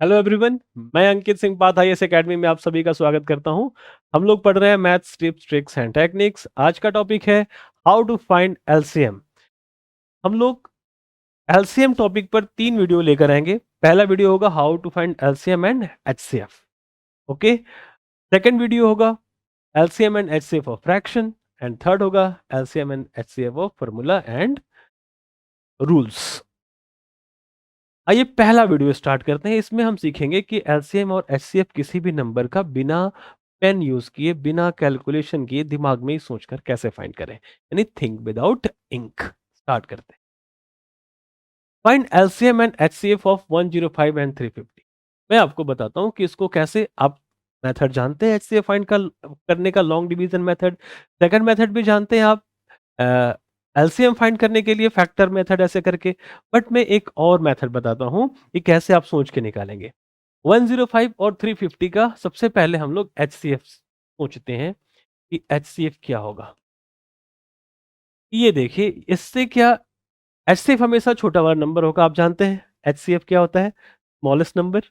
Hello everyone, मैं Ankit Singh path IAS academy में आप सभी का स्वागत करता हूं। हम लोग पढ़ रहे हैं maths tips tricks and techniques. आज का टॉपिक है हाउ टू फाइंड एलसीएम। हम लोग एलसीएम टॉपिक पर 3 वीडियो लेकर आएंगे। पहला वीडियो होगा how to find LCM and HCF. Okay. Second video होगा LCM and HCF of fraction and third होगा LCM and HCF of formula and rules. आइए पहला वीडियो स्टार्ट करते हैं। इसमें हम सीखेंगे कि एलसीएम और एचसीएफ किसी भी नंबर का बिना पेन यूज किए, बिना कैलकुलेशन किए, दिमाग में ही सोचकर कैसे फाइंड करें, यानी थिंक विदाउट इंक। स्टार्ट करते हैं। Find LCM and HCF of 105 and 350। मैं आपको बताता हूं कि इसको कैसे आप मेथड जानते हैं एचसीएफ फाइंड का करने का, long division method. Second method भी जानते हैं आप एलसीएम फाइंड करने के लिए, फैक्टर मेथड ऐसे करके। बट मैं एक और मेथड बताता हूं कि कैसे आप सोच के निकालेंगे 105 और 350 का। सबसे पहले हम लोग एचसीएफ सोचते हैं कि एचसीएफ क्या होगा। ये देखिए, इससे क्या, एचसीएफ हमेशा छोटा वाला नंबर होगा। आप जानते हैं एचसीएफ क्या होता है, स्मॉलेस्ट नंबर।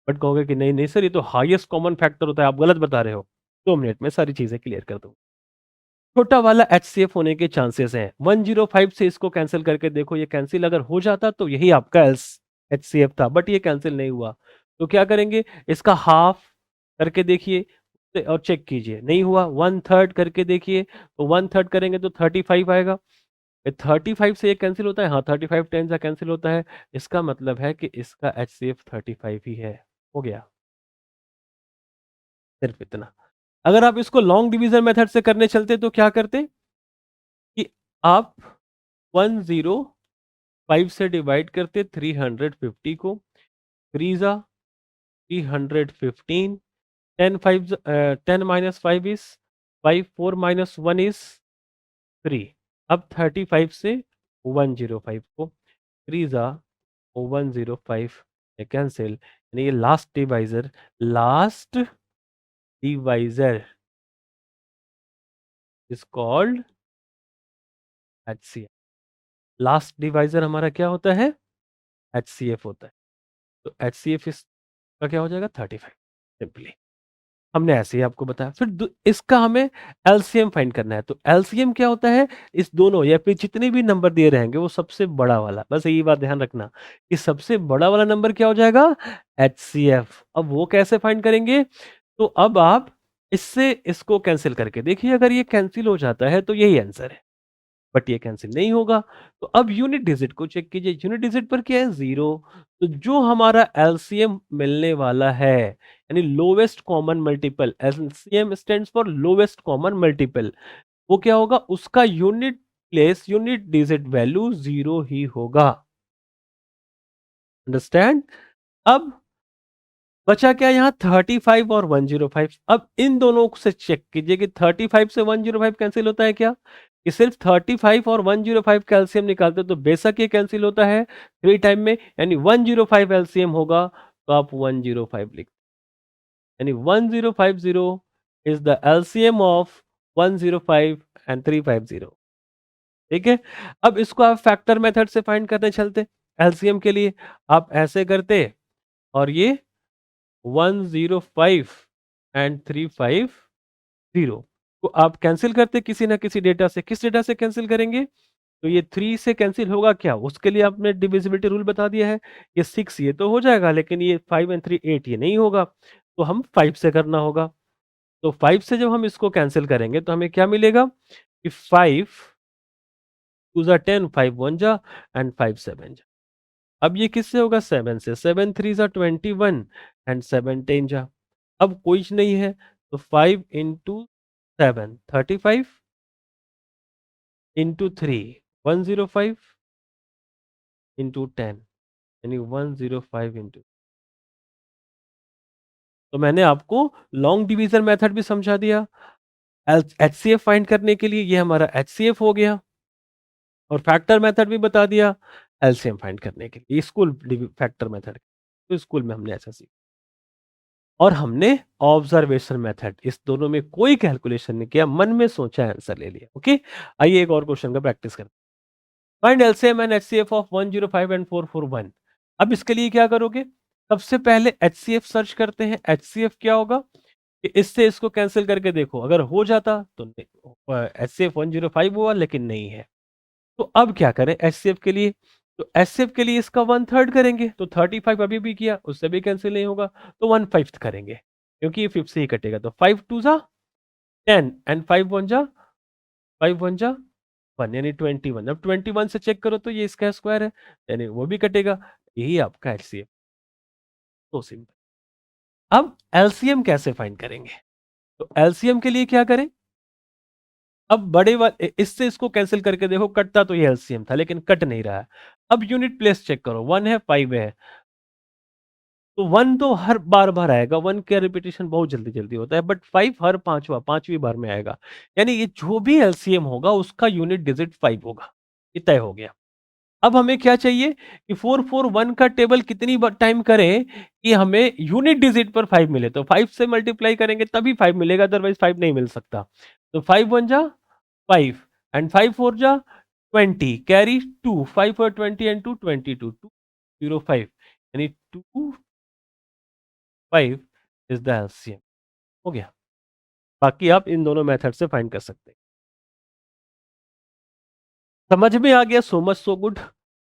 बट कहोगे कि नहीं नहीं सर, ये तो हाईएस्ट कॉमन फैक्टर होता है, आप गलत बता रहे हो। 2 मिनट में सारी चीजें क्लियर कर दूं। छोटा वाला एचसीएफ होने के चांसेस हैं। 105 से इसको कैंसिल करके देखो, ये कैंसिल अगर हो जाता तो यही आपका एचसीएफ था, बट ये कैंसिल नहीं हुआ। तो क्या करेंगे, इसका हाफ करके देखिए और चेक कीजिए, नहीं हुआ। 1/3 करके देखिए, तो 1/3 करेंगे तो 35 आएगा। 35 से ये कैंसिल होता है, हाँ 35 10 से कैंसिल होता है। इसका मतलब है कि इसका एचसीएफ 35 ही है। हो गया, सिर्फ इतना। अगर आप इसको लॉन्ग डिवीजन मेथड से करने चलते तो क्या करते कि आप 105 से डिवाइड करते 350 को। 3 315, 10 माइनस 5 इज 5, 4 माइनस 1 इज 3। अब 35 से 105 को, 105 कैंसिल, यानी ये last divisor is called HCF. Last divisor हमारा क्या होता है, एचसीएफ होता है। तो एचसीएफ इसका क्या हो जाएगा, 35 सिंपली। हमने ऐसे ही आपको बताया। फिर इसका हमें एलसीएम फाइंड करना है। तो एलसीएम क्या होता है, इस दोनों या फिर जितने भी नंबर दिए रहेंगे वो सबसे बड़ा वाला, बस यही बात ध्यान रखना कि सबसे बड़ा वाला नंबर क्या हो जाएगा, एचसीएफ। अब वो कैसे फाइंड करेंगे, तो अब आप इससे इसको कैंसिल करके देखिए, अगर ये कैंसिल हो जाता है तो यही आंसर है। बट ये कैंसिल नहीं होगा। तो अब यूनिट डिजिट को चेक कीजिए, यूनिट डिजिट पर क्या है, 0। तो जो हमारा एलसीएम मिलने वाला है, यानी lowest common multiple, LCM stands for lowest common multiple, वो क्या होगा, उसका unit place, unit digit value 0 ही होगा। अंडरस्टैंड। अब बचा क्या यहाँ, 35 और 105। अब इन दोनों से चेक कीजिए कि 35 से 105 कैंसिल होता है क्या, कि सिर्फ 35 और 105 कैल्शियम निकालते तो बेशक ये कैंसिल होता है 3 टाइम में, यानी 105 एलसीएम होगा। तो आप 105 लिख, यानी 1050 is the LCM of 105 and 350। ठीक है। अब इसको आप फैक्टर मेथड से फाइंड करने चलते एलसीएम के लिए। आप ऐसे करते और ये 105 एंड 350 को आप कैंसिल करते किसी ना किसी डेटा से। किस डेटा से कैंसिल करेंगे, तो ये 3 से कैंसिल होगा क्या, उसके लिए आपने डिविजिबिलिटी रूल बता दिया है। ये 6 ये तो हो जाएगा, लेकिन ये 5 एंड 3 8 ये नहीं होगा, तो हम 5 से करना होगा। तो 5 से जब हम इसको कैंसिल करेंगे तो हमें क्या मिलेगा कि 5 2 जा 10, 5 1 जा एंड 5 7 जा। अब ये किससे होगा, 7 से। 7 3 जा 21 एंड 7 10 जा। अब कोई नहीं है, तो 5 इंटू 7 35 इंटू 3 105 इंटू 10, यानी 105 इंटू। तो मैंने आपको लॉन्ग डिवीजन मेथड भी समझा दिया। एचसीएफ फाइंड करने के लिए ये हमारा एचसीएफ हो गया, और फैक्टर मेथड भी बता दिया एलसीएम फाइंड करने के लिए, स्कूल फैक्टर मेथड। तो स्कूल में हमने ऐसा सीखा। और हमने ऑब्जर्वेशन मेथड, इस दोनों में कोई कैलकुलेशन नहीं किया, मन में सोचा आंसर ले लिया। ओके। आइए एक और क्वेश्चन का प्रैक्टिस करते हैं। Find LCM and HCF of 105 and 441। अब इसके लिए क्या करोगे, सबसे पहले HCF सर्च करते हैं। HCF क्या होगा कि इससे इसको कैंसिल करके देखो, अगर हो जाता तो HCF 105 हुआ, लेकिन नहीं है। तो अब क्या करें HCF के लिए? तो HCF के लिए इसका 1/3 करेंगे, तो 35 अभी भी किया, उससे भी कैंसिल नहीं होगा, तो 1/5 करेंगे, क्योंकि ये 5 से ही कटेगा। तो 5 2 जा 10 एंड 5 1 जा 5 1 जा 1, यानी 21। अब 21 से चेक करो तो ये इसका स्क्वायर है, यानी वो भी कटेगा। यही आपका HCF। तो सिंपल। अब LCM कैसे फाइंड करेंगे? तो LCM के लिए क्या करें? अब इससे इसको कैंसिल करके देखो, कटता तो ये एलसीएम था, लेकिन कट नहीं रहा है। अब यूनिट प्लेस चेक करो, 1 है 5 है, तो 1 तो हर बार बार आएगा, 1 का रिपीटिशन बहुत जल्दी जल्दी होता है, बट 5 हर पांचवी बार में आएगा। यानी ये जो भी एलसीएम होगा उसका यूनिट डिजिट 5 होगा। ये तय हो गया। अब हमें क्या चाहिए कि 441 का टेबल कितनी टाइम करें कि हमें यूनिट डिजिट पर 5 मिले। तो 5 से मल्टीप्लाई करेंगे तभी 5 मिलेगा, अदरवाइज 5 नहीं मिल सकता। तो 5 1 जा 5 एंड 5 4 जा 20, कैरी 2, 5 और 20 एंड 2 22, 205, यानी 2 5 इज द एलसीएम। हो गया। बाकी आप इन दोनों मेथड से फाइंड कर सकते हैं। समझ में आ गया? So much so good.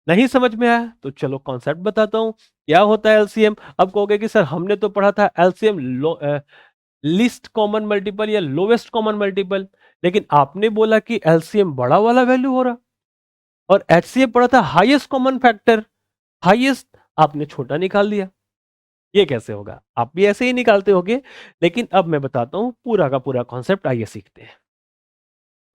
नहीं समझ में आया तो चलो कॉन्सेप्ट बताता हूं क्या होता है एलसीएम। अब कहोगे कि सर हमने तो पढ़ा था एलसीएम लीस्ट कॉमन मल्टीपल या लोवेस्ट कॉमन मल्टीपल, लेकिन आपने बोला कि एलसीएम बड़ा वाला वैल्यू हो रहा, और एचसीएफ पढ़ा था हाईएस्ट कॉमन फैक्टर। हाईएस्ट आपने छोटा निकाल दिया, ये कैसे होगा? आप भी ऐसे ही निकालते होगे, लेकिन अब मैं बताता हूं पूरा का पूरा कॉन्सेप्ट। आइए सीखते हैं।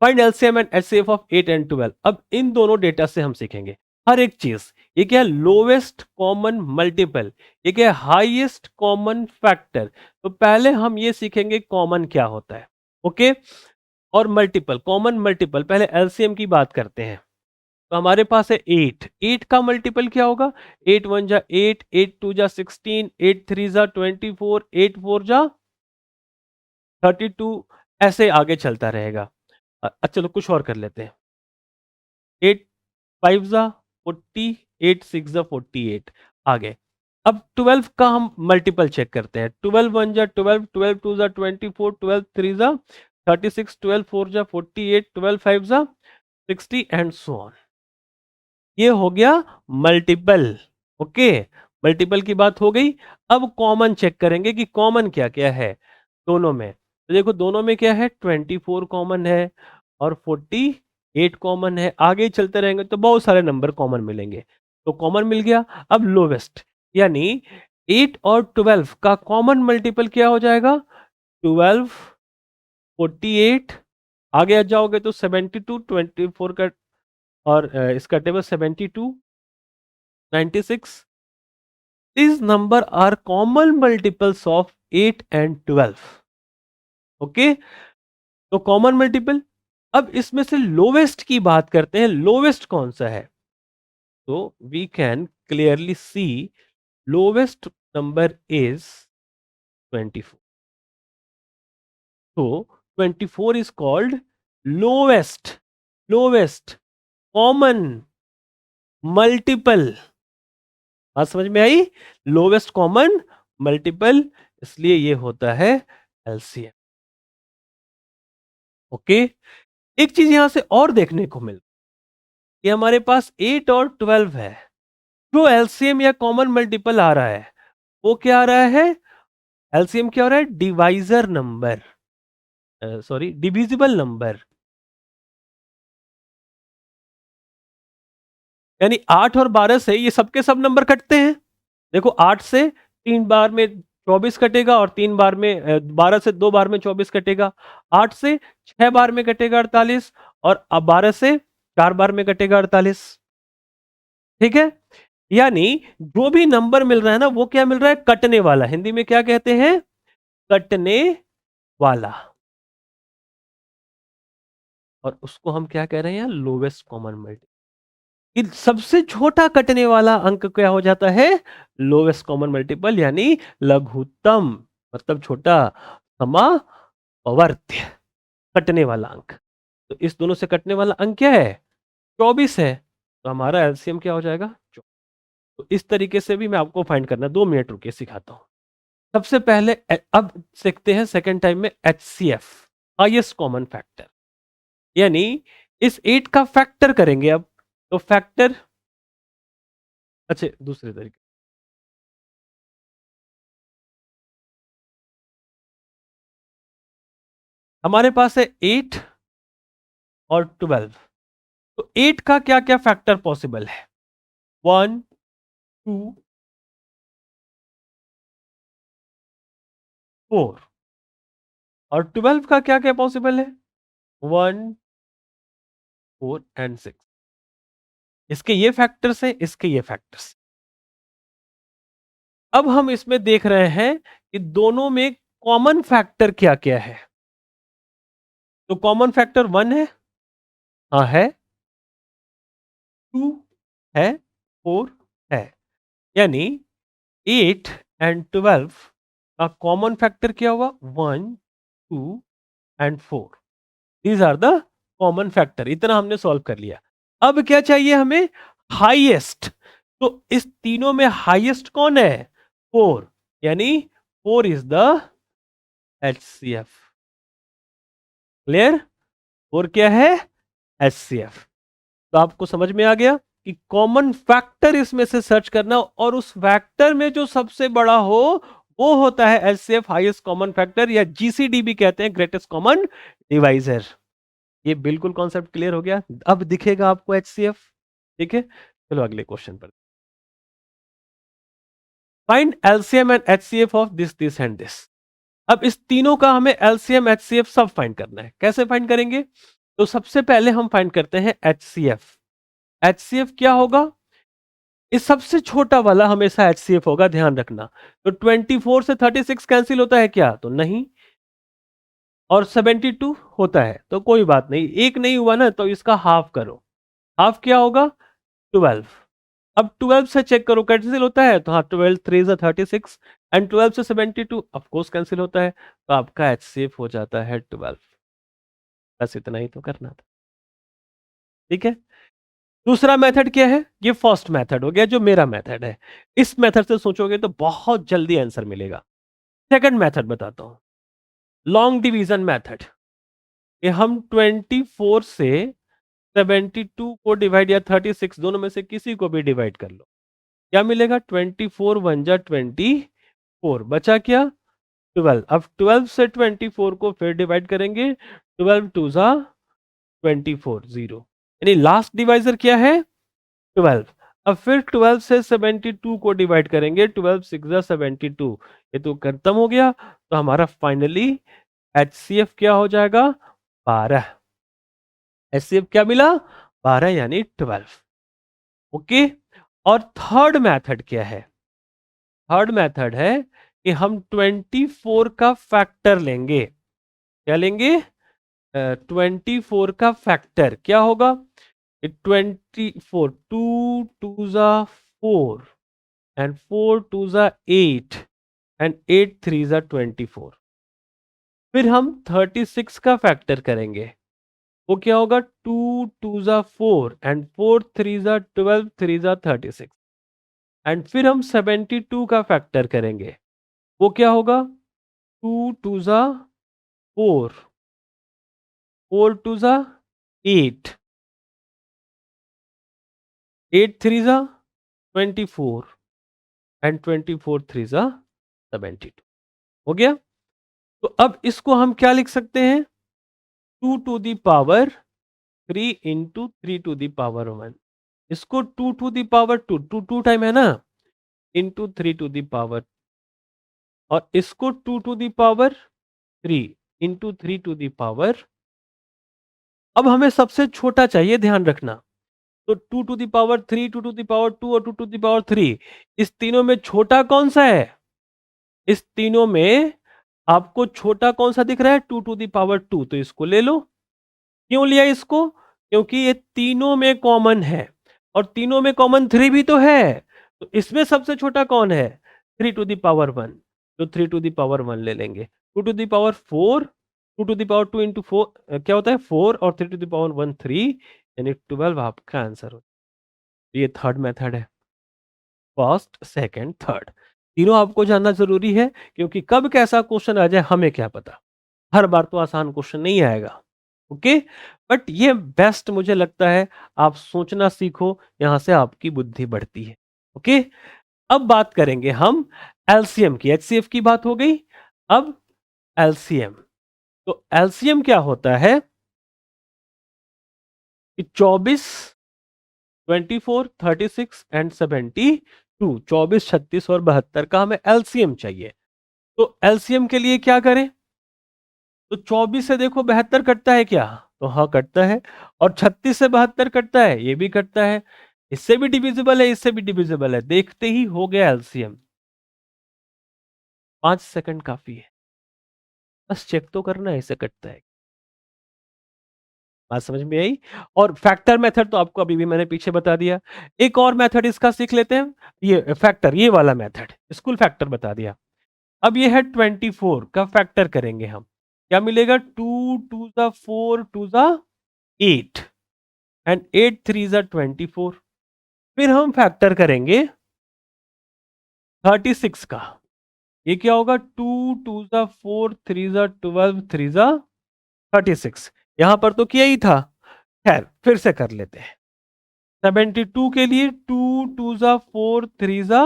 Find LCM and HCF of 8 and 12। अब इन दोनों डेटा से हम सीखेंगे हर एक चीज। ये क्या है? Lowest common multiple. ये क्या है? Highest common factor. तो पहले हम ये सीखेंगे कॉमन क्या होता है, ओके। और मल्टीपल, कॉमन मल्टीपल, पहले एलसीएम की बात करते हैं। तो हमारे पास है 8। 8 का मल्टीपल क्या होगा? 8 1 जा 8, 8 2 जा 16, 8 3 जा 24, 8 4 जा 32, ऐसे आगे चलता रहेगा। अच्छा चलो कुछ और कर लेते हैं। 8 5 जा 40, 8 6 जा 48, आगे। अब 12 का हम मल्टीपल चेक करते हैं। 12 1 जा 12, 12 2 जा 24, 12 3 जा 36, 12 4 जा 48, 12 5 जा 60 एंड सो ऑन। ये हो गया मल्टीपल, ओके। मल्टीपल की बात हो गई। अब कॉमन चेक करेंगे कि कॉमन क्या क्या है दोनों में। तो देखो दोनों में क्या है, 24 कॉमन है और 48 कॉमन है। आगे चलते रहेंगे तो बहुत सारे नंबर कॉमन मिलेंगे। तो कॉमन मिल गया। अब लोवेस्ट, यानी 8 और 12 का कॉमन मल्टीपल क्या हो जाएगा? 12 48, आगे आ जाओगे तो 72, 24 का, और इसका table 72 96। These number are common multiples of 8 and 12. Okay, तो कॉमन मल्टीपल। अब इसमें से लोवेस्ट की बात करते हैं। लोवेस्ट कौन सा है? तो we can clearly see lowest number is 24। तो 24 is called lowest, lowest common multiple. बात समझ में आई? लोवेस्ट कॉमन मल्टीपल, इसलिए ये होता है एलसीएम। ओके। एक चीज यहां से और देखने को मिल, कि हमारे पास 8 और 12 है। जो एलसीएम या कॉमन मल्टीपल आ रहा है वो क्या आ रहा है? एलसीएम क्या हो रहा है? Divisor number, sorry divisible number. यानी 8 और 12 से ये सबके सब नंबर कटते हैं। देखो 8 से 3 बार में 24 कटेगा, और 3 बार में 12 से 2 बार में 24 कटेगा। 8 से 6 बार में कटेगा 48, और अब 12 से 4 बार में कटेगा 48। ठीक है। यानी जो भी नंबर मिल रहा है ना, वो क्या मिल रहा है? कटने वाला। हिंदी में क्या कहते हैं? कटने वाला। और उसको हम क्या कह रहे हैं? Lowest common multiple. सबसे छोटा कटने वाला अंक क्या हो जाता है? लोवेस्ट कॉमन मल्टीपल, यानी लघुत्तम, मतलब छोटा समावर्त्य, कटने वाला अंक। तो इस दोनों से कटने वाला अंक क्या है? 24 है। तो हमारा एलसीएम क्या हो जाएगा? 24। तो इस तरीके से भी मैं आपको फाइंड करना, 2 मिनट रुकिए सिखाता हूं। सबसे पहले अब सीखते हैं सेकेंड टाइम में HCF, हाईएस्ट कॉमन फैक्टर, यानी इस 8 का फैक्टर करेंगे अब। तो फैक्टर, अच्छा दूसरे तरीके, हमारे पास है 8 और 12। तो 8 का क्या क्या फैक्टर पॉसिबल है? 1, 2, 4। और 12 का क्या क्या पॉसिबल है? 1, 4 एंड 6। इसके ये फैक्टर्स हैं, इसके ये फैक्टर्स। अब हम इसमें देख रहे हैं कि दोनों में कॉमन फैक्टर क्या क्या है। तो कॉमन फैक्टर 1 है, हाँ है, 2 है, 4 है, यानी 8 एंड 12 का कॉमन फैक्टर क्या हुआ? 1, 2 and 4। These are the common factor. इतना हमने सॉल्व कर लिया। अब क्या चाहिए हमें? हाईएस्ट। तो इस तीनों में हाईएस्ट कौन है? 4, यानी 4 इज द HCF। क्लियर? 4 क्या है? HCF। तो आपको समझ में आ गया कि कॉमन फैक्टर इसमें से सर्च करना, और उस फैक्टर में जो सबसे बड़ा हो वो होता है HCF, हाईएस्ट कॉमन फैक्टर, या GCD भी कहते हैं, ग्रेटेस्ट कॉमन डिवाइजर। ये बिल्कुल कॉन्सेप्ट क्लियर हो गया। अब दिखेगा आपको HCF। ठीक है, चलो अगले क्वेश्चन पर। Find LCM and HCF of this and this. अब इस तीनों का हमें LCM HCF सब फाइंड करना है। कैसे फाइंड करेंगे? तो सबसे पहले हम फाइंड करते हैं HCF। HCF क्या होगा? इस सबसे छोटा वाला हमेशा HCF होगा, ध्यान रखना। तो 24 से 36 कैंसिल होता है क्या? तो नहीं। और 72 होता है, तो कोई बात नहीं, एक नहीं हुआ ना, तो इसका हाफ करो। हाफ क्या होगा? 12। अब 12 से चेक करो कैंसिल होता है, तो हाँ, 12 3 is 36 एंड 12 से 72 ऑफ कोर्स कैंसिल होता है, तो आपका HCF हो जाता है 12। बस इतना ही तो करना था। ठीक है, दूसरा मेथड क्या है? ये फर्स्ट मेथड हो गया, जो मेरा मेथड है। इस मेथड से सोचोगे तो बहुत जल्दी आंसर मिलेगा। सेकंड मेथड बताता हूं, लॉन्ग डिवीजन मेथड। ये हम 24 से 72 को डिवाइड, या 36, दोनों में से किसी को भी डिवाइड कर लो। क्या मिलेगा? 24 1 जा 24, बचा क्या? 12। अब 12 से 24 को फिर डिवाइड करेंगे, 12 2 जा 24, 0। यानी लास्ट डिवाइजर क्या है? 12। अब फिर 12 से 72 को डिवाइड करेंगे, 12 6 जा 72। ये तो खत्म हो गया, तो हमारा फाइनली HCF क्या हो जाएगा? 12। HCF क्या मिला? 12 यानी 12। ओके। और थर्ड मेथड क्या है? थर्ड मेथड है कि हम 24 का फैक्टर लेंगे। क्या लेंगे? 24 का फैक्टर क्या होगा? 24, 2 2 जा 4 एंड 4 2 जा 8 एंड 8 3 जा 24। फिर हम 36 का फैक्टर करेंगे। वो क्या होगा? 2 2 जा 4 एंड 4 3 जा 12 3 जा 36। एंड फिर हम 72 का फैक्टर करेंगे। वो क्या होगा? 2 2 जा 4, 4 2 जा 8, 8 3 जा 24 एंड 24 3 जा 72। हो गया। तो अब इसको हम क्या लिख सकते हैं? 2 to the power 3 into 3 to the power 1। इसको 2 टू दी पावर 2, 2 2 टाइम है ना, इंटू 3 टू दी पावर, और इसको 2 to the power 3 into 3 to the power. अब हमें सबसे छोटा चाहिए, ध्यान रखना। तो 2 to the power 3, 2 to the power 2 और 2 टू दी पावर 3, इस तीनों में छोटा कौन सा है? इस तीनों में आपको छोटा कौन सा दिख रहा है? 2 टू दी पावर 2, तो इसको ले लो। क्यों लिया इसको? क्योंकि ये तीनों में कॉमन है, और तीनों में कॉमन 3 भी तो है। तो इसमें सबसे छोटा कौन है? 3 टू दी पावर 1, तो 3 टू दी पावर 1 ले लेंगे। 2 to the power 4, 2 to the power 2 into 4 क्या होता है? 4, और 3 टू दी पावर 1 3, यानी 12 आपका आंसर होता है। ये थर्ड मेथड है। फर्स्ट, सेकंड, थर्ड, तीनों आपको जानना जरूरी है, क्योंकि कब कैसा क्वेश्चन आ जाए हमें क्या पता। हर बार तो आसान क्वेश्चन नहीं आएगा। ओके, बट ये बेस्ट मुझे लगता है, आप सोचना सीखो, यहां से आपकी बुद्धि बढ़ती है। ओके, अब बात करेंगे हम एलसीएम की। एचसीएफ की बात हो गई, अब एलसीएम। तो एलसीएम क्या होता है कि 24, 24, 36 एंड 72, 24, 36 और 72 का हमें एलसीएम चाहिए। तो एलसीएम के लिए क्या करें? तो 24 से देखो 72 कटता है क्या? तो हाँ कटता है। और 36 से 72 कटता है, ये भी कटता है। इससे भी डिविजिबल है, इससे भी डिविजिबल है, देखते ही हो गया एलसीएम। 5 सेकंड काफी है, बस चेक तो करना है इसे कटता है। बात समझ में आई? और फैक्टर मेथड तो आपको अभी भी मैंने पीछे बता दिया। एक और मेथड इसका सीख लेते हैं, ये फैक्टर, ये वाला मेथड, स्कूल फैक्टर बता दिया। अब ये है 24 का फैक्टर करेंगे हम, क्या मिलेगा? 2 टू ज़ा 4 टू ज़ा 8 एंड 8 3 ज़ा 24। फिर हम फैक्टर करेंगे 36 का, ये क्या होगा? 2 टू ज़ा 4 3 ज़ा 12 3 ज़ा 36। यहां पर तो किया ही था, खैर फिर से कर लेते हैं। 72 के लिए 2 टू ज़ा 4 3 ज़ा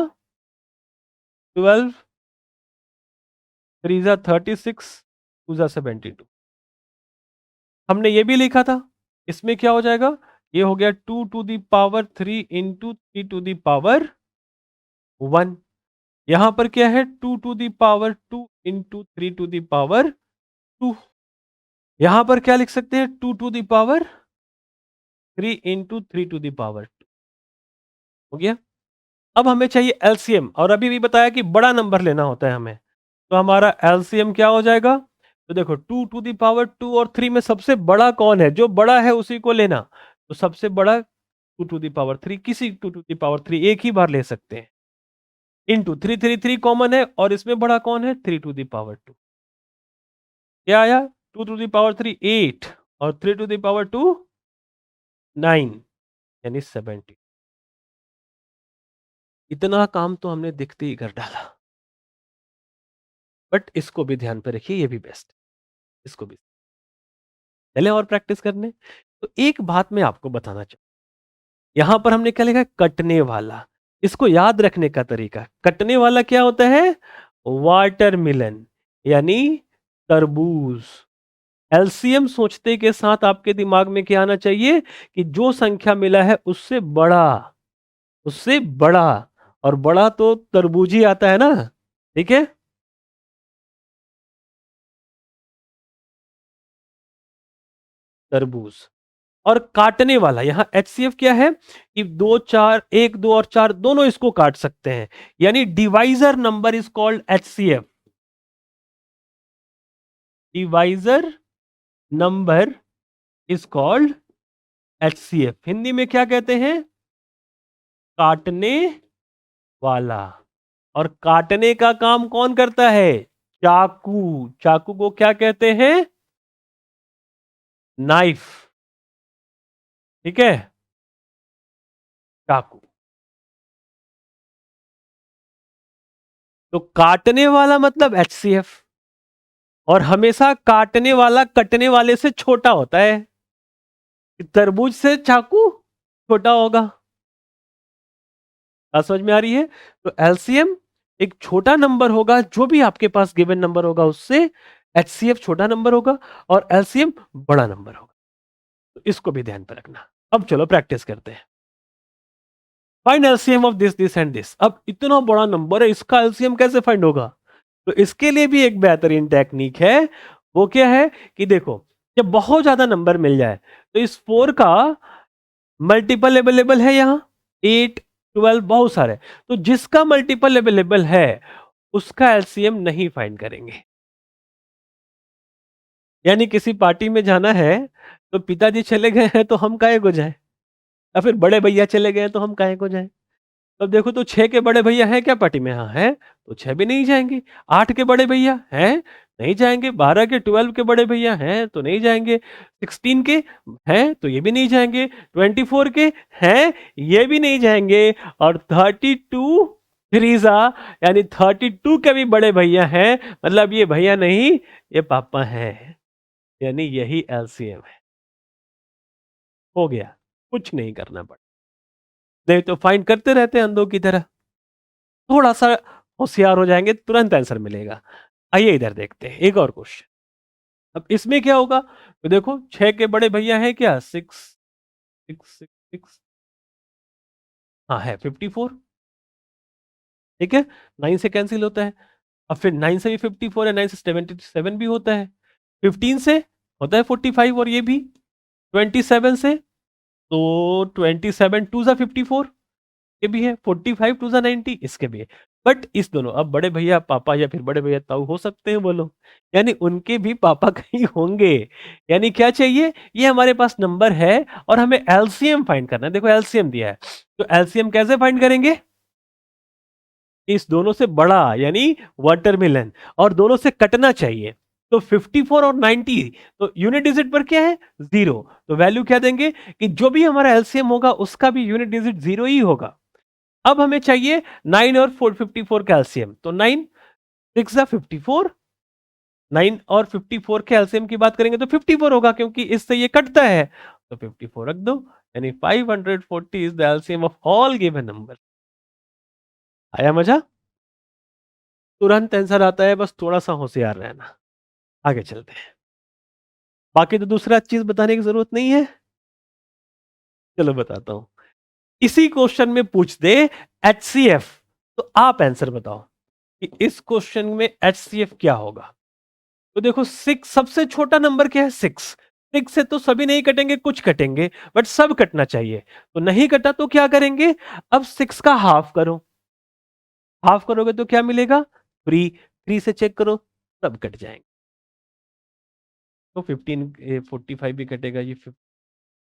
12 3 ज़ा 36 2 ज़ा 72। हमने ये भी लिखा था, इसमें क्या हो जाएगा? ये हो गया 2 to the power 3 into 3 to the power 1। यहां पर क्या है? 2 to the power 2 into 3 to the power 2। यहां पर क्या लिख सकते हैं? 2 to the power 3 into 3 to the power 2। हो गया। अब हमें चाहिए एलसीएम, और अभी भी बताया कि बड़ा नंबर लेना होता है हमें। तो हमारा एलसीएम क्या हो जाएगा? तो देखो 2 टू दी पावर 2 और 3 में सबसे बड़ा कौन है? जो बड़ा है उसी को लेना। तो सबसे बड़ा 2 टू दी पावर 3, किसी 2 टू दी पावर 3 एक ही बार ले सकते हैं। इंटू 3 3 3 कॉमन है, और इसमें बड़ा कौन है? 3 टू दी पावर 2। क्या आया? 2 टू दी पावर 3 8, और 3 टू दी पावर 2 9, यानी 70। इतना काम तो हमने दिखते ही कर डाला। बट इसको भी ध्यान पे रखिए, ये भी बेस्ट, इसको भी चले और प्रैक्टिस करने। तो एक बात मैं आपको बताना चाहूँ, यहां पर हमने क्या लिखा है? कटने वाला। इसको याद रखने का तरीका, कटने वाला क्या होता है? वाटरमेलन, यानी तरबूज। एलसीएम सोचते के साथ आपके दिमाग में क्या आना चाहिए? कि जो संख्या मिला है उससे बड़ा, उससे बड़ा, और बड़ा तो तरबूज ही आता है ना। ठीक है, तरबूज। और काटने वाला, यहां एचसीएफ क्या है? कि 2 4, 1 2 और 4 दोनों इसको काट सकते हैं, यानी divisor number is called HCF. Divisor number is called HCF. Hindi में क्या कहते हैं? काटने वाला। और काटने का काम कौन करता है? चाकू। चाकू को क्या कहते हैं? नाइफ। ठीक है, चाकू। तो काटने वाला मतलब एचसीएफ, और हमेशा काटने वाला कटने वाले से छोटा होता है। तरबूज से चाकू छोटा होगा। बात समझ में आ रही है? तो एलसीएम एक छोटा नंबर होगा, जो भी आपके पास गिवन नंबर होगा उससे एचसीएफ छोटा नंबर होगा, और एलसीएम बड़ा नंबर होगा। तो इसको भी ध्यान पर रखना। अब चलो प्रैक्टिस करते हैं। Find LCM of this this and this. अब इतना बड़ा नंबर है, इसका एलसीएम कैसे फाइंड होगा? तो इसके लिए भी एक बेहतरीन टेक्निक है। वो क्या है? कि देखो, जब बहुत ज्यादा नंबर मिल जाए, तो इस 4 का मल्टीपल अवेलेबल है यहाँ, 8 12 बहुत सारे। तो जिसका मल्टीपल अवेलेबल है उसका एलसीएम नहीं फाइंड करेंगे। यानी किसी पार्टी में जाना है, तो पिताजी चले गए हैं तो हम काहे को जाएं, या फिर बड़े भैया चले गए हैं तो हम काहे को जाएं। तब देखो, तो 6 के बड़े भैया हैं क्या पार्टी में? हाँ है, तो 6 भी नहीं जाएंगे। 8 के बड़े भैया हैं, नहीं जाएंगे। 12 के 12 के बड़े भैया हैं तो नहीं जाएंगे। 16 के हैं तो ये भी नहीं जाएंगे। 24 के हैं, ये भी नहीं जाएंगे। और 32 थ्रीजा यानी 32 के भी बड़े भैया हैं, मतलब ये भैया नहीं, ये पापा हैं, यानी यही एलसीएम है। हो गया, कुछ नहीं करना पड़ा। नहीं तो फाइंड करते रहते हैं अंधों की तरह। थोड़ा सा होशियार हो जाएंगे, तुरंत आंसर मिलेगा। आइए इधर देखते हैं एक और क्वेश्चन। अब इसमें क्या होगा, तो देखो 6 के बड़े भैया हैं क्या, 6 6 6 6, हाँ है 54। ठीक है, 9 से कैंसिल होता है। अब फिर 9 से भी 54 है, 9 से 77 भी होता है। 15 से होता है 45, और ये भी 27 से, तो 27 टू सा 54, ये भी है। 45 टू सा 90, इसके भी है। बट इस दोनों, अब बड़े भैया पापा या फिर बड़े भैया ताऊ हो सकते हैं बोलो, यानी उनके भी पापा कहीं होंगे। यानी क्या चाहिए, ये हमारे पास नंबर है और हमें एलसीएम फाइंड करना है। देखो एलसीएम दिया है, तो एलसीएम कैसे फाइंड करेंगे, इस दोनों से बड़ा यानी वाटरमेलन, और दोनों से कटना चाहिए। तो 54 और 90, तो यूनिट डिजिट पर क्या है, जीरो। तो वैल्यू क्या देंगे कि जो भी हमारा एलसीएम होगा उसका भी यूनिट डिजिट जीरो ही होगा। अब हमें चाहिए 9 और 454 का एलसीएम, तो 9 6 54, 9 और 54 के एलसीएम की बात करेंगे तो 54 होगा, क्योंकि इससे ये कटता है। तो 54 रख दो, यानी 540 is the LCM of all given number. आया मजा, तुरंत आंसर आता है, बस थोड़ा सा होशियार रहना। आगे चलते हैं, बाकी तो दूसरा चीज बताने की जरूरत नहीं है। चलो बताता हूं, इसी क्वेश्चन में पूछ दे एचसीएफ, तो आप आंसर बताओ कि इस क्वेश्चन में एचसीएफ क्या होगा। तो देखो 6 सबसे छोटा नंबर क्या है, 6। 6 से तो सभी नहीं कटेंगे, कुछ कटेंगे, बट सब कटना चाहिए। तो नहीं कटा तो क्या करेंगे, अब 6 का हाफ करो। हाफ करोगे तो क्या मिलेगा, 3। 3 से चेक करो, सब कट जाएंगे। तो 15 45 भी कटेगा, ये 50,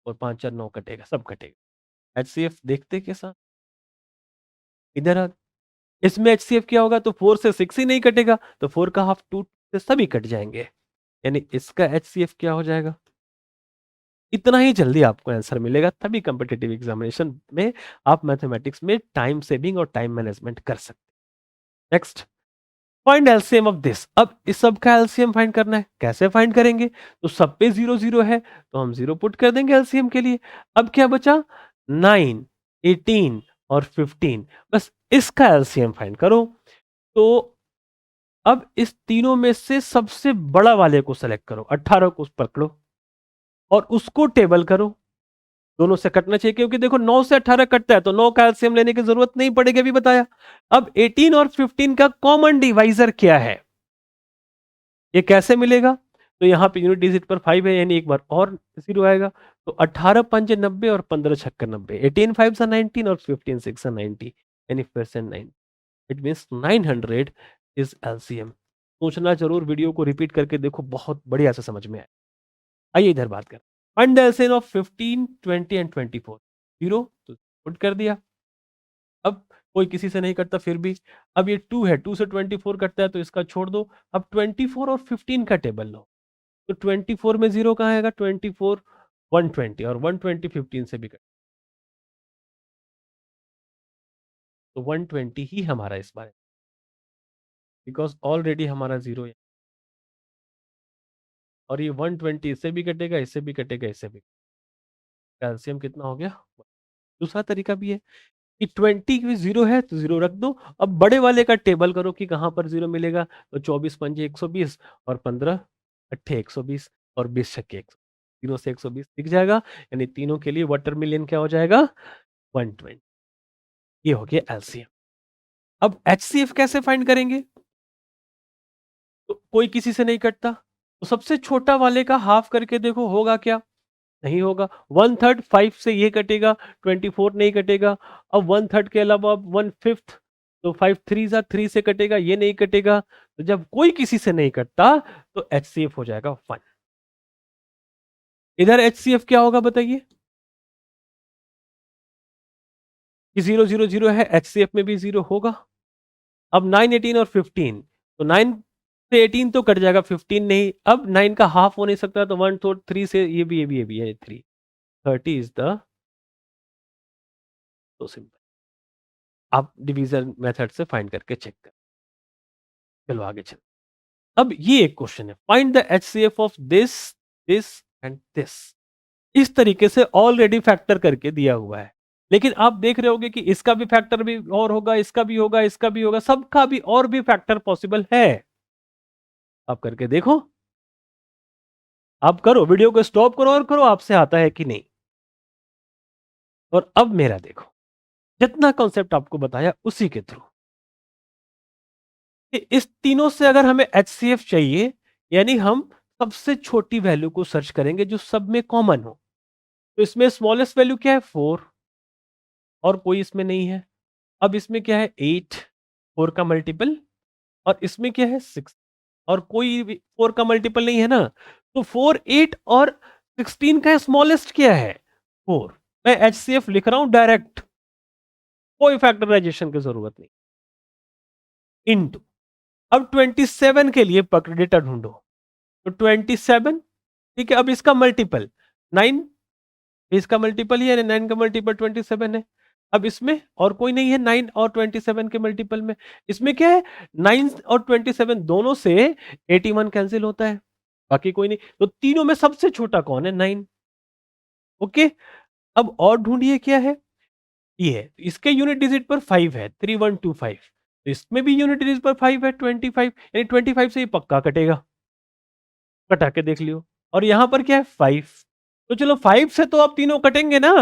और 5 4 9 कटेगा, सब कटेगा। एचसीएफ देखते कैसा, इधर आ। इसमें एचसीएफ क्या होगा, तो 4 से 6 ही नहीं कटेगा, तो 4 का हाफ 2 से सभी कट जाएंगे, यानी इसका एचसीएफ क्या हो जाएगा। इतना ही जल्दी आपको आंसर मिलेगा, तभी कॉम्पिटिटिव एग्जामिनेशन में आप मैथमेटिक्स में टाइम सेविंग और टाइम मैनेजमेंट कर सकते हैं। Next, find LCM of this. अब इस सब का एलसीएम फाइंड करना है, कैसे फाइंड करेंगे, तो सब पे 0 0 है, तो हम 0 पुट कर देंगे एलसीएम के लिए। अब क्या बचा, 9 18 और 15, बस इसका एलसीएम फाइंड करो। तो अब इस तीनों में से सबसे बड़ा वाले को सेलेक्ट करो, 18 को पकड़ो और उसको टेबल करो। दोनों से कटना चाहिए, क्योंकि देखो 9 से 18 कटता है, तो 9 का एलसीएम लेने की जरूरत नहीं पड़ेगी, अभी बताया। अब 18 और 15 का कॉमन डिवाइजर क्या है, ये कैसे मिलेगा, तो यहां पे यूनिट डिजिट पर 5 है, यानी एक बार और 0 आएगा। तो 18 पंजे 90 और 15 छक्के 90, 18 5 सा 19 और 15 6 सा 90, यानी फिर से 9। It means 900 is LCM. सोचना जरूर, वीडियो को रिपीट करके देखो, बहुत बढ़िया से समझ में आए। आइए इधर बात करें, find the LCM of 15 20 and 24। 0 तो पुट कर दिया। अब कोई किसी से नहीं करता फिर भी, अब ये 2 है, 2 से 24 कटता है, तो इसका छोड़ दो। अब 24 और 15 का टेबल लो, तो 24 में 0 कहाँ आएगा, 24 120, और 120 15 से भी कट, तो 120 ही हमारा इस बार, बिकॉज ऑलरेडी हमारा 0 है। और ये 120 इससे भी कटेगा, इससे भी कटेगा, इससे भी। कैल्शियम कितना हो गया। दूसरा तरीका भी है कि 20 की 0 है तो 0 रख दो। अब बड़े वाले का टेबल करो कि कहां पर 0 मिलेगा, तो 24 पंजे 120 और 15 अट्ठे 120 और 20 छक्के 100, तीनों से 120 दिख जाएगा, यानी तीनों के लिए वाटर मिलियन क्या हो जाएगा, 120। ये हो गया एलसीएम। अब एचसीएफ कैसे फाइंड करेंगे, तो कोई किसी से नहीं कटता, तो सबसे छोटा वाले का हाफ करके देखो होगा क्या, नहीं होगा। 1/3 5 से ये कटेगा, 24 नहीं कटेगा। अब 1/3 के अलावा अब 1/5, तो 5 3 सा 3 से कटेगा, ये नहीं कटेगा। तो जब कोई किसी से नहीं कटता तो एचसीएफ हो जाएगा 1। इधर एचसीएफ क्या होगा बताइए, कि 0 0 0 है, एचसीएफ में भी 0 होगा। अब 9 18 और 15, तो 9 से 18 तो कट जाएगा, 15 नहीं, अब 9 का हाफ हो नहीं सकता, तो 1 तो 3 से ये भी है 3, 30 इज द, तो सिंपल आप डिवीजन मेथड से फाइंड करके चेक कर। चलो आगे चल। अब ये एक क्वेश्चन है, find the HCF of this, this and this. इस तरीके से ऑलरेडी फैक्टर करके दिया हुआ है, लेकिन आप देख रहे होगे कि इसका भी फैक्टर भी और होगा, इसका भी होगा, इसका भी होगा, सबका भी और भी फैक्टर पॉसिबल है। आप करके देखो, आप करो, वीडियो को स्टॉप करो और करो, आपसे आता है कि नहीं। और अब मेरा देखो, जितना कॉन्सेप्ट आपको बताया उसी के थ्रू, इस तीनों से अगर हमें एचसीएफ चाहिए, यानी हम सबसे छोटी वैल्यू को सर्च करेंगे जो सब में कॉमन हो। तो इसमें स्मॉलेस्ट वैल्यू क्या है 4, और कोई इसमें नहीं है। अब इसमें क्या है 8, 4 का मल्टीपल, और इसमें क्या है 6, और कोई भी 4 का मल्टीपल नहीं है ना। तो 4, 8 और 16 का स्मॉलेस्ट क्या है 4। मैं एचसीएफ लिख रहा हूं डायरेक्ट, कोई फैक्टराइजेशन की जरूरत नहीं। इनटू, अब 27 के लिए डेटा ढूंढो, तो 27, ठीक है। अब इसका मल्टीपल 9, इसका मल्टीपल ही है, 9 का मल्टीपल 27 है। अब इसमें और कोई नहीं है 9 और 27 के मल्टीपल में। इसमें क्या है 9 और 27 दोनों से 81 कैंसिल होता है, बाकी कोई नहीं। तो तीनों में सबसे छोटा कौन है 9। ओके, अब और ढूंढिए क्या है, ये है, इसके यूनिट डिजिट पर 5 है, 3125। तो इसमें भी यूनिट डिजिट पर 5 है, 25, यानी 25 से ये पक्का कटेगा, कटा के देख लियो। और यहां पर क्या है 5, तो चलो 5 से तो अब तीनों कटेंगे ना।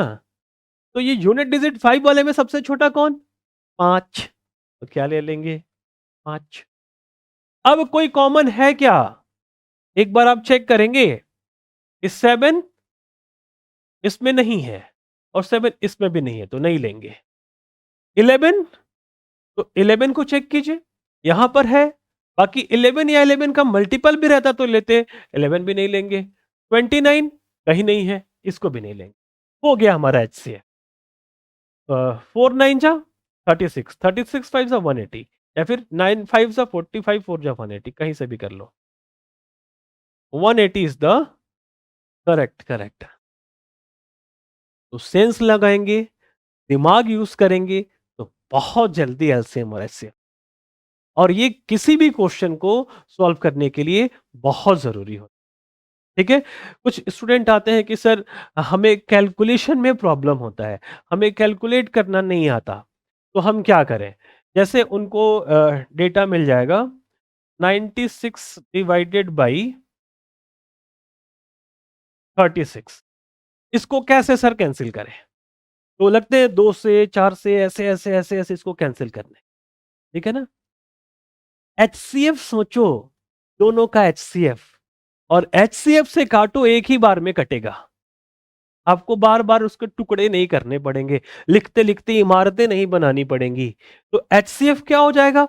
तो ये यूनिट डिजिट 5 वाले में सबसे छोटा कौन 5, तो क्या ले लेंगे 5। अब कोई कॉमन है क्या, एक बार आप चेक करेंगे, इस 7 इसमें नहीं है और 7 इसमें भी नहीं है, तो नहीं लेंगे। 11, तो 11 को चेक कीजिए, यहां पर है, बाकी 11 या 11 का मल्टीपल भी रहता तो लेते, 11 भी नहीं लेंगे। 29 कहीं नहीं है, इसको भी नहीं लेंगे। हो गया हमारा एचसीएफ। 4 9 जा 36, 36 5 जा 180, या फिर 9 5 जा 45, 4 जा 180, कहीं से भी कर लो। 180 इज द करेक्ट, करेक्ट। तो सेंस लगाएंगे, दिमाग यूज करेंगे, तो बहुत जल्दी एलसीएम और एचसीएफ, और ये किसी भी क्वेश्चन को सॉल्व करने के लिए बहुत जरूरी हो। ठीक है, कुछ स्टूडेंट आते हैं कि सर हमें कैलकुलेशन में प्रॉब्लम होता है, हमें कैलकुलेट करना नहीं आता, तो हम क्या करें। जैसे उनको डेटा मिल जाएगा 96 डिवाइडेड बाई 36, इसको कैसे सर कैंसिल करें। तो लगते हैं 2 से 4 से ऐसे ऐसे ऐसे ऐसे इसको कैंसिल करने, ठीक है ना। एचसीएफ सोचो, दोनों का एचसीएफ, और एचसीएफ से काटो एक ही बार में कटेगा, आपको बार बार उसके टुकड़े नहीं करने पड़ेंगे, लिखते लिखते इमारतें नहीं बनानी पड़ेंगी। तो एचसीएफ क्या हो जाएगा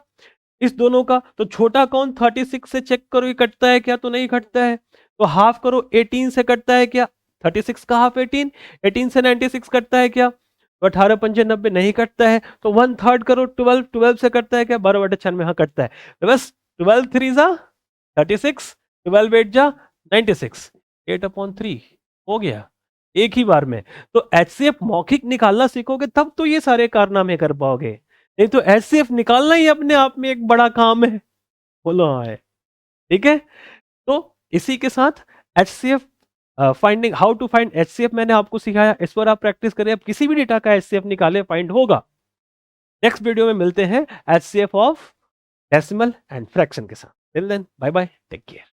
इस दोनों का, तो छोटा कौन 36 से चेक करो ये कटता है क्या, तो नहीं कटता है। तो हाफ करो 18 से कटता है क्या, 36 का हाफ 18, 18 से 96 कटता है क्या, तो 18 पंजे 90 नहीं कटता है। तो 1/3 करो 12, 12 से कटता है क्या, 12/96 हाँ कटता है। तो बस 12 3 जा 36, 12 8 जा 96, 8/3 हो गया एक ही बार में। तो एचसीएफ मौखिक निकालना सीखोगे तब तो ये सारे कारनामे कर पाओगे, नहीं तो एचसीएफ निकालना ही अपने आप में एक बड़ा काम है। बोलो हाँ है, ठीक है। तो इसी के साथ HCF finding, how to find HCF मैंने आपको सिखाया, इस पर आप प्रैक्टिस करें, अब किसी भी डेटा का एचसीएफ निकाले फाइंड होगा। नेक्स्ट वीडियो में मिलते हैं HCF of decimal and fraction के साथ। Till then bye bye, take care.